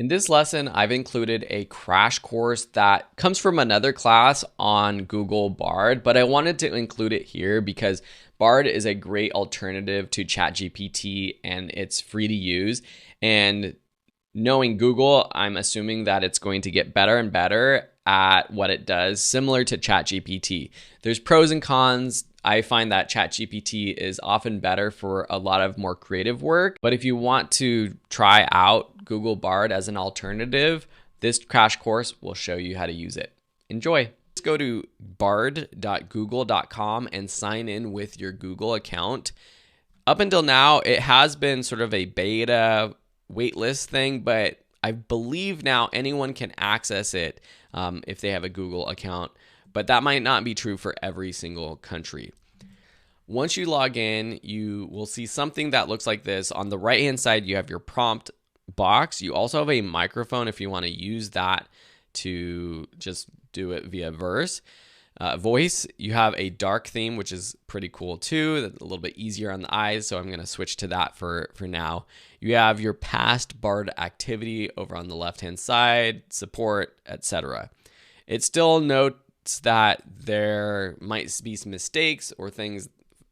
In this lesson, I've included a crash course that comes from another class on Google Bard, but I wanted to include it here because Bard is a great alternative to ChatGPT and it's free to use. And knowing Google, I'm assuming that it's going to get better and better at what it does, similar to ChatGPT. There's pros and cons. I find that ChatGPT is often better for a lot of more creative work. But if you want to try out Google Bard as an alternative, this crash course will show you how to use it. Enjoy. Just go to bard.google.com and sign in with your Google account. Up until now, it has been sort of a beta waitlist thing, but I believe now anyone can access it if they have a Google account, but that might not be true for every single country. Once you log in, you will see something that looks like this. On the right-hand side, you have your prompt box. You also have a microphone if you want to use that to just do it via voice. You have a dark theme, which is pretty cool too. That's a little bit easier on the eyes, so I'm going to switch to that for now. You have your past Bard activity over on the left-hand side, support, etc. It still notes that there might be some mistakes or things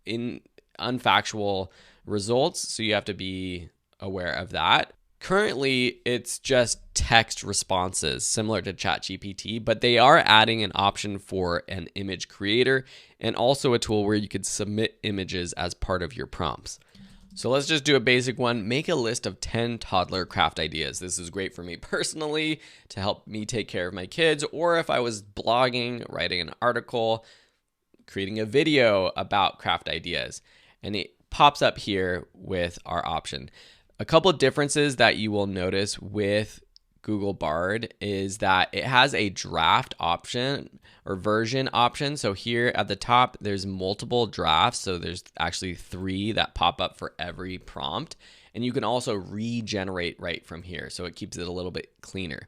in unfactual results, so you have to be aware of that. Currently, it's just text responses, similar to ChatGPT, but they are adding an option for an image creator and also a tool where you could submit images as part of your prompts. So let's just do a basic one. Make a list of 10 toddler craft ideas. This is great for me personally to help me take care of my kids, or if I was blogging, writing an article, creating a video about craft ideas. And it pops up here with our option. A couple of differences that you will notice with Google Bard is that it has a draft option or version option. So here at the top, there's multiple drafts. So there's actually 3 that pop up for every prompt. And you can also regenerate right from here. So it keeps it a little bit cleaner.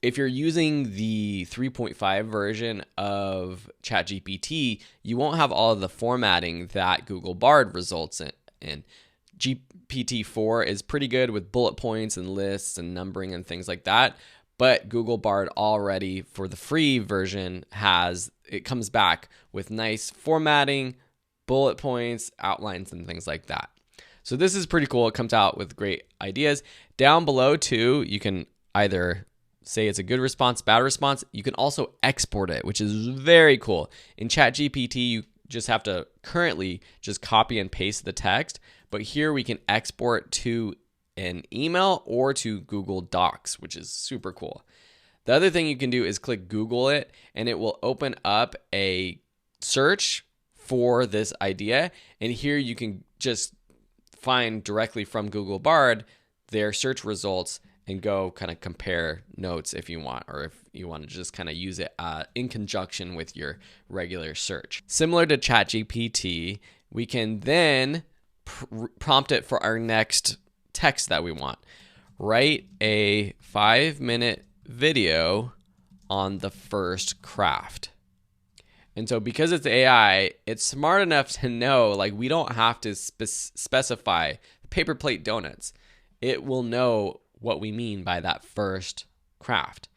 If you're using the 3.5 version of ChatGPT, you won't have all of the formatting that Google Bard results in. GPT-4 is pretty good with bullet points and lists and numbering and things like that. But Google Bard already, for the free version, it comes back with nice formatting, bullet points, outlines, and things like that. So this is pretty cool. It comes out with great ideas. Down below too, you can either say it's a good response, bad response. You can also export it, which is very cool. In ChatGPT, you just have to currently just copy and paste the text. But here we can export to an email or to Google Docs, which is super cool. The other thing you can do is click Google it, and it will open up a search for this idea. And here you can just find directly from Google Bard their search results and go kind of compare notes if you want, or if you want to just kind of use it in conjunction with your regular search. Similar to ChatGPT, we can then prompt it for our next text that we want. Write a 5-minute video on the first craft. And so because it's AI, it's smart enough to know, like, we don't have to specify paper plate donuts. It will know what we mean by that first craft.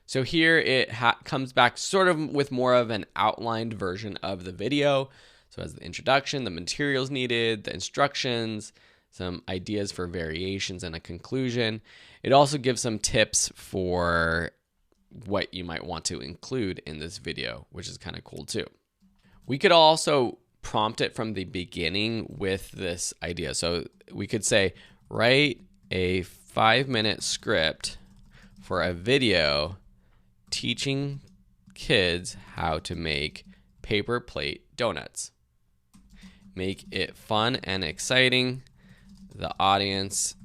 So here it comes back sort of with more of an outlined version of the video. So it has the introduction, the materials needed, the instructions, some ideas for variations, and a conclusion. It also gives some tips for what you might want to include in this video, which is kind of cool too. We could also prompt it from the beginning with this idea. So we could say, write a 5-minute script for a video teaching kids how to make paper plate donuts. Make it fun and exciting. The audience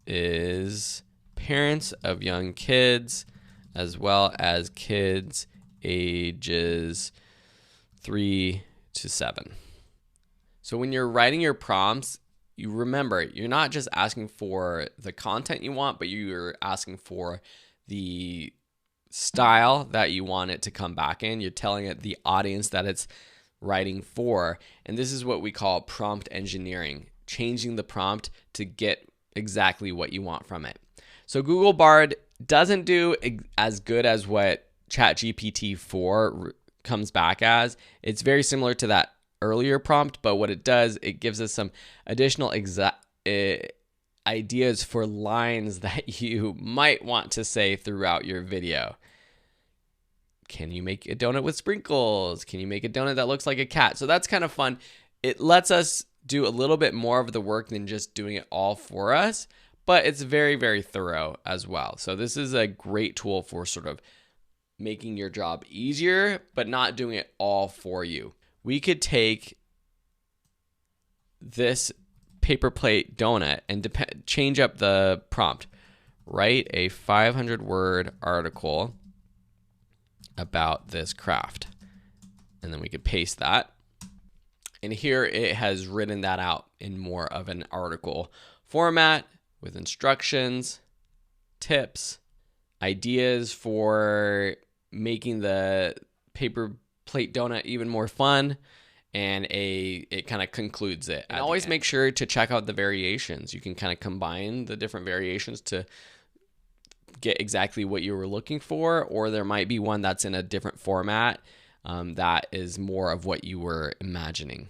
is parents of young kids, as well as kids ages 3 to 7. So when you're writing your prompts, you remember, you're not just asking for the content you want, but you're asking for the style that you want it to come back in. You're telling it the audience that it's writing for. And this is what we call prompt engineering, changing the prompt to get exactly what you want from it. So Google Bard doesn't do as good as what ChatGPT 4 comes back as. It's very similar to that earlier prompt, but what it does, it gives us some additional ideas for lines that you might want to say throughout your video. Can you make a donut with sprinkles? Can you make a donut that looks like a cat? So that's kind of fun. It lets us do a little bit more of the work than just doing it all for us, but it's very, very thorough as well. So this is a great tool for sort of making your job easier, but not doing it all for you. We could take this paper plate donut and change up the prompt. Write a 500-word article about this craft. And then we could paste that. And here it has written that out in more of an article format with instructions, tips, ideas for making the paper plate donut even more fun, and it kind of concludes it. And always make sure to check out the variations. You can kind of combine the different variations to get exactly what you were looking for, or there might be one that's in a different format that is more of what you were imagining.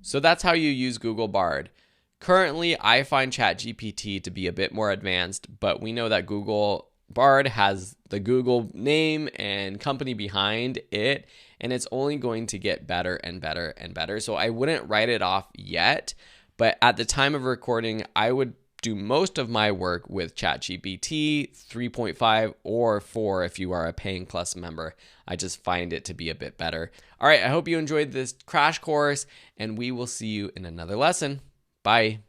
So that's how you use Google Bard. Currently, I find ChatGPT to be a bit more advanced, but we know that Google Bard has the Google name and company behind it, and it's only going to get better and better and better. So I wouldn't write it off yet, but at the time of recording, I would do most of my work with ChatGPT 3.5 or 4 if you are a paying plus member. I just find it to be a bit better. All right, I hope you enjoyed this crash course, and we will see you in another lesson. Bye.